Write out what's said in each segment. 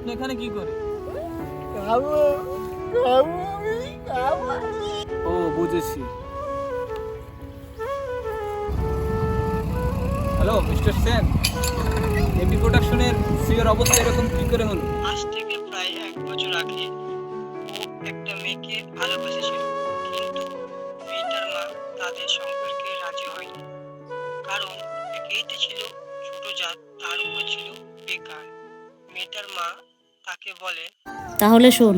আপনি এখানে কি করে? ও বুঝেছি। হ্যালো মিস্টার সেন, এপি প্রোডাকশনের সিওর অবস্থা এরকম কি করে হলো? আজ থেকে প্রায় 1 বছর আগে ও একটা মেয়েকে ভালোবেসেছিল, কিন্তু মেয়েটার মা তাদের সম্পর্কে রাজি হয়নি। কারণ একেইতে ছিল ছোট জাত, তার উপর ছিল বেকার। মেয়েটার মা তাকে বলে, তাহলে শোন,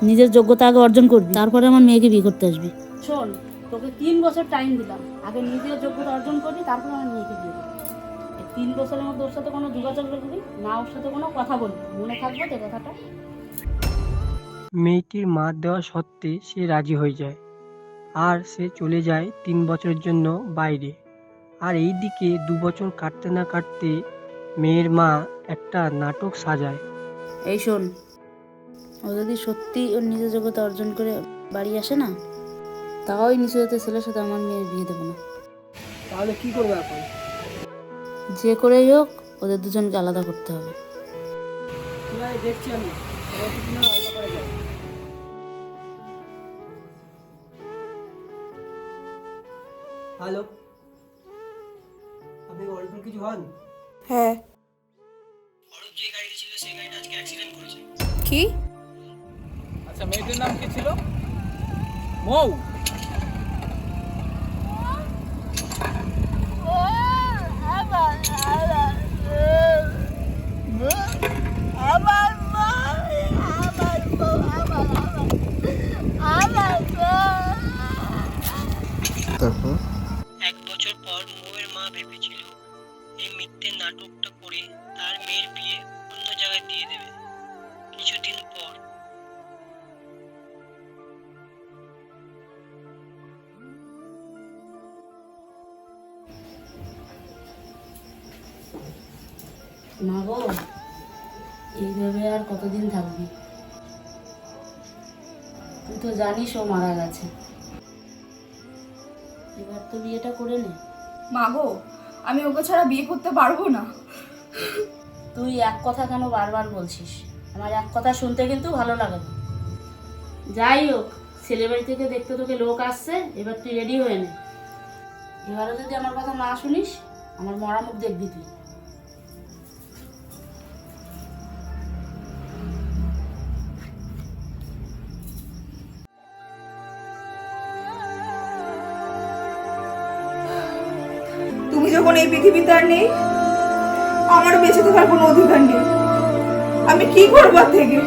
নিজের যোগ্যতা আগে অর্জন করবি, তারপরে আমার মেয়েকে বিয়ে করতে আসবি। শোন, তোকে 3 বছর টাইম দিলাম, আগে নিজের যোগ্যতা অর্জন করবি, তারপরে আমার মেয়েকে বিয়ে করবি। এই 3 বছরের মধ্যে ওর সাথে কোনো যোগাযোগ রাখবি না, ওর সাথে কোনো কথা বলবি, মনে থাকবে তো কথাটা? মেয়েটির মা দেওয়া সত্ত্বে সে রাজি হয়ে যায় আর সে চলে যায় 3 বছরের জন্য বাইরে। আর এইদিকে 2 বছর কাটতে না কাটতে মেয়ের মা একটা নাটক সাজায়। এই শোন, ও যদি সত্যি ওর নিজের যোগ্যতা অর্জন করে বাড়ি আসে না, তাও ওই নিশ্চিত ছেলের সাথে আমার মেয়ের বিয়ে দেবো না। তাহলে কি করবে এখন? যে করেই হোক ওদের দুজনকে আলাদা করতে হবে। দেখছি আমি। হ্যালো, আপনি অরিজিনাল কিছু হন? হ্যাঁ। অরূপ যে গাড়িতে ছিল সেই গাড়িটা আজকে অ্যাক্সিডেন্ট করেছে। কি? আচ্ছা মেয়েটির নাম কি ছিল? মৌ। তারপর 1 বছর পর মৌয়ের মা ভেবেছিল এই মিথ্যে নাটকটা করে তার মেয়ের বিয়ে অন্য জায়গায় দিয়ে দেবে। কিছুদিন পর মা গো, এইভাবে আর কতদিন থাকবি? তুই তো জানিস ও মারা গেছে, এবার তো বিয়েটা করে নে। মা গো, আমি ওকে ছাড়া বিয়ে করতে পারবো না। তুই এক কথা কেন বারবার বলছিস? আমার এক কথা শুনতে কিন্তু ভালো লাগে না। যাই হোক, ছেলের বাড়ি থেকে দেখতে তোকে লোক আসছে, এবার তুই রেডি হয়ে নে। এবারও যদি আমার কথা না শুনিস, আমার মরা মুখ দেখবি তুই। তুমি যখন এই পৃথিবীতে আর নেই, আমার বেঁচে থাকার কোনো অধিকার নেই। আমি কি করবো আর থেকে?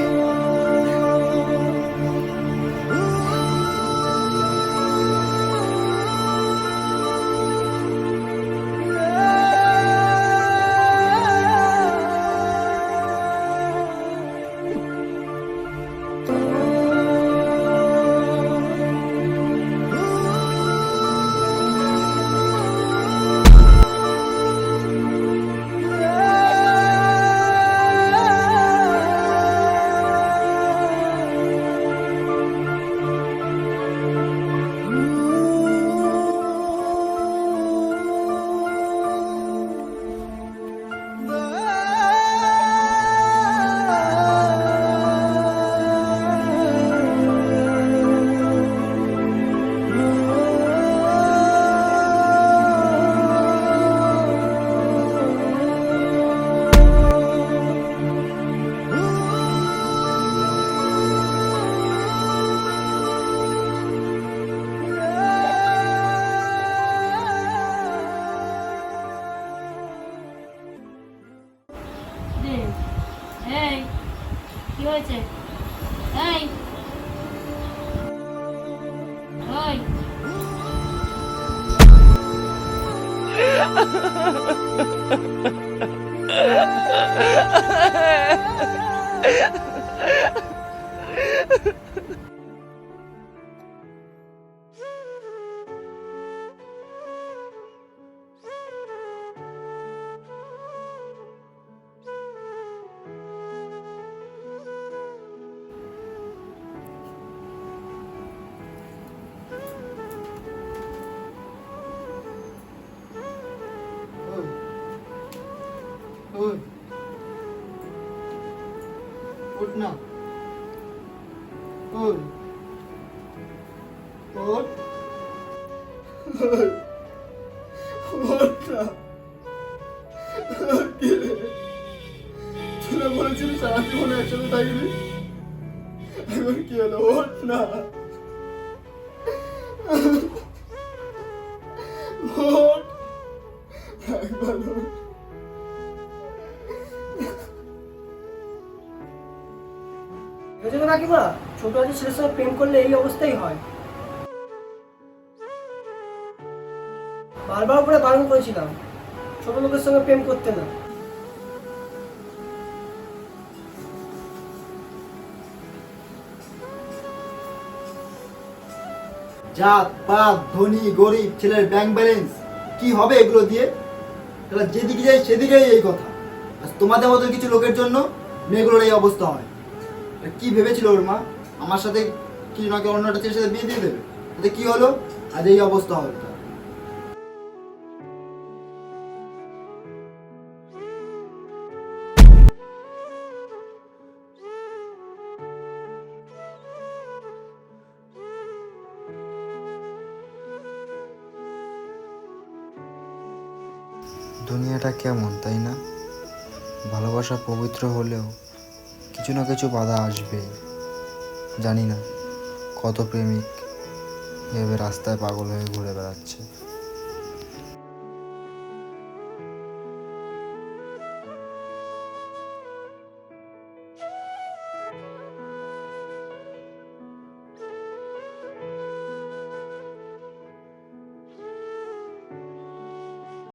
এই কি হয়েছে? এই ওই ওঠ না, ওঠ, ওঠ, ওঠ না। তোরা বলেছিলি সারা জীবনে একসাথে থাকবি, এখন কি হলো? ওঠ না, ওঠ, একবার ওঠ। কাকিমা, ছোট আছে ছেলের সঙ্গে প্রেম করলে এই অবস্থাই হয়। বারবার করে বারণ করেছিলাম ছোট লোকের সঙ্গে প্রেম করতে না। জাত পাত, ধনী গরিব, ছেলের ব্যাংক ব্যালেন্স কি হবে এগুলো দিয়ে? তাহলে যেদিকে যাই সেদিকেই এই কথা। আর তোমাদের মতো কিছু লোকের জন্য মেয়েগুলোর এই অবস্থা হয়। আর কি ভেবেছিল ওর মা আমার সাথে কি নাকি অন্য একটা ছেলের সাথে বিয়ে দিয়ে দেবে? তাতে কি হলো? আজ এই অবস্থা হলো তার। দুনিয়াটা কেমন, তাই না? ভালোবাসা পবিত্র হলেও কিছু না কিছু বাধা আসবেই। জানি না কত প্রেমিক এভাবে রাস্তায় পাগল হয়ে ঘুরে বেড়াচ্ছে।